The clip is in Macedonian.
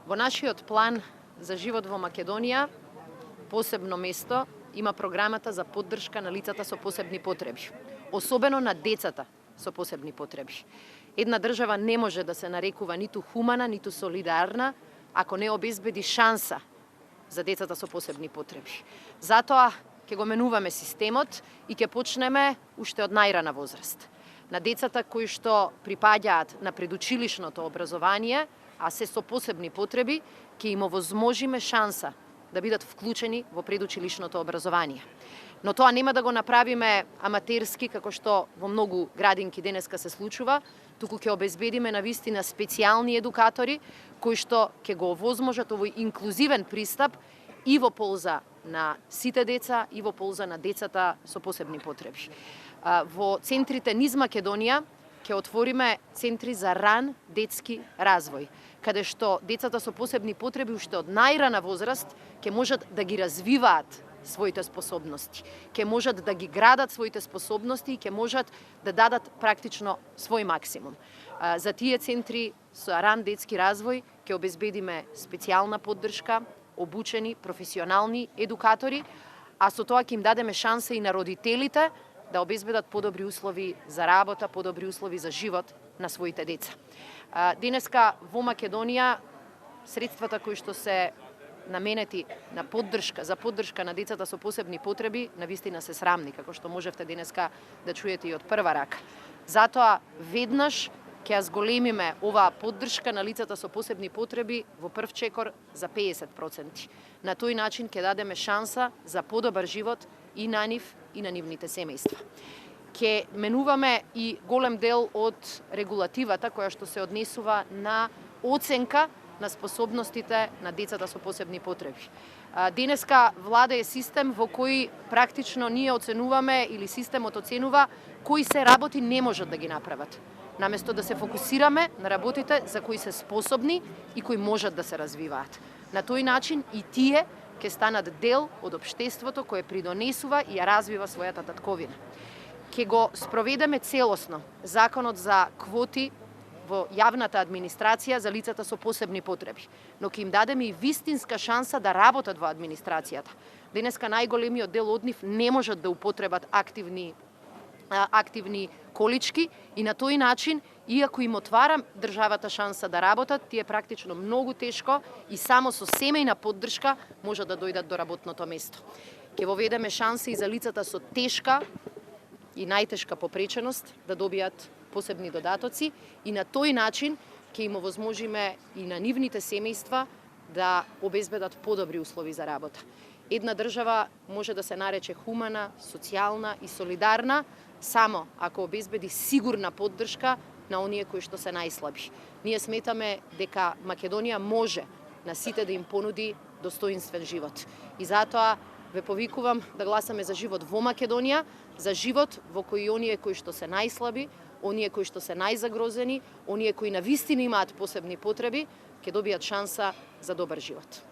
Во нашиот план за живот во Македонија посебно место има програмата за поддршка на лицата со посебни потреби, особено на децата со посебни потреби. Една држава не може да се нарекува ниту хумана, ниту солидарна, ако не обезбеди шанса за децата со посебни потреби. Затоа ќе го менуваме системот и ќе почнеме уште од најрана возраст. На децата кои што припаѓаат на предучилишното образование, а се со посебни потреби, ќе им овозможиме шанса да бидат вклучени во предучилишното образование. Но тоа нема да го направиме аматерски, како што во многу градинки денеска се случува, туку ќе обезбедиме навистина специјални едукатори, кои што ќе го овозможат овој инклузивен пристап и во полза на сите деца и во полза на децата со посебни потреби. Во центрите низ Македонија ќе отвориме центри за ран детски развој, каде што децата со посебни потреби уште од најрана возраст ќе можат да ги развиваат своите способности, ќе можат да ги градат своите способности и ќе можат да дадат практично свој максимум. За тие центри со ран детски развој ќе обезбедиме специјална поддршка, обучени професионални едукатори, а со тоа ќе им дадеме шанса и на родителите да обезбедат подобри услови за работа, подобри услови за живот на своите деца. Денеска во Македонија средствата кои што се наменети на поддршка, за поддршка на децата со посебни потреби, навистина се срамни, како што можевте денеска да чуете и од прва рака. Затоа веднаш ќе ја зголемиме оваа поддршка на лицата со посебни потреби во прв чекор за 50%. На тој начин ќе дадеме шанса за подобар живот и на нив и на нивните семејства. Ќе менуваме и голем дел од регулативата која што се однесува на оценка на способностите на децата со посебни потреби. Денеска влада е систем во кој практично ние оценуваме или системот оценува кои се работи не можат да ги направат, наместо да се фокусираме на работите за кои се способни и кои можат да се развиваат. На тој начин и тие ќе станат дел од општеството кое придонесува и ја развива својата татковина. Ќе го спроведеме целосно законот за квоти во јавната администрација за лицата со посебни потреби, но ќе им дадеме и вистинска шанса да работат во администрацијата. Денеска најголемиот дел од нив не можат да употребат активни колички и на тој начин, иако им отвара државата шанса да работат, тие практично многу тешко и само со семејна поддршка можат да дојдат до работното место. Ќе воведеме шанси и за лицата со тешка и најтешка попреченост да добијат посебни додатоци и на тој начин ќе им овозможиме и на нивните семејства да обезбедат подобри услови за работа. Една држава може да се нарече хумана, социјална и солидарна само ако обезбеди сигурна поддршка на оние кои што се најслаби. Ние сметаме дека Македонија може на сите да им понуди достоинствен живот. И затоа ве повикувам да гласаме за живот во Македонија, за живот во кој оние кои што се најслаби, оние кои што се најзагрозени, оние кои навистина имаат посебни потреби, ќе добијат шанса за добар живот.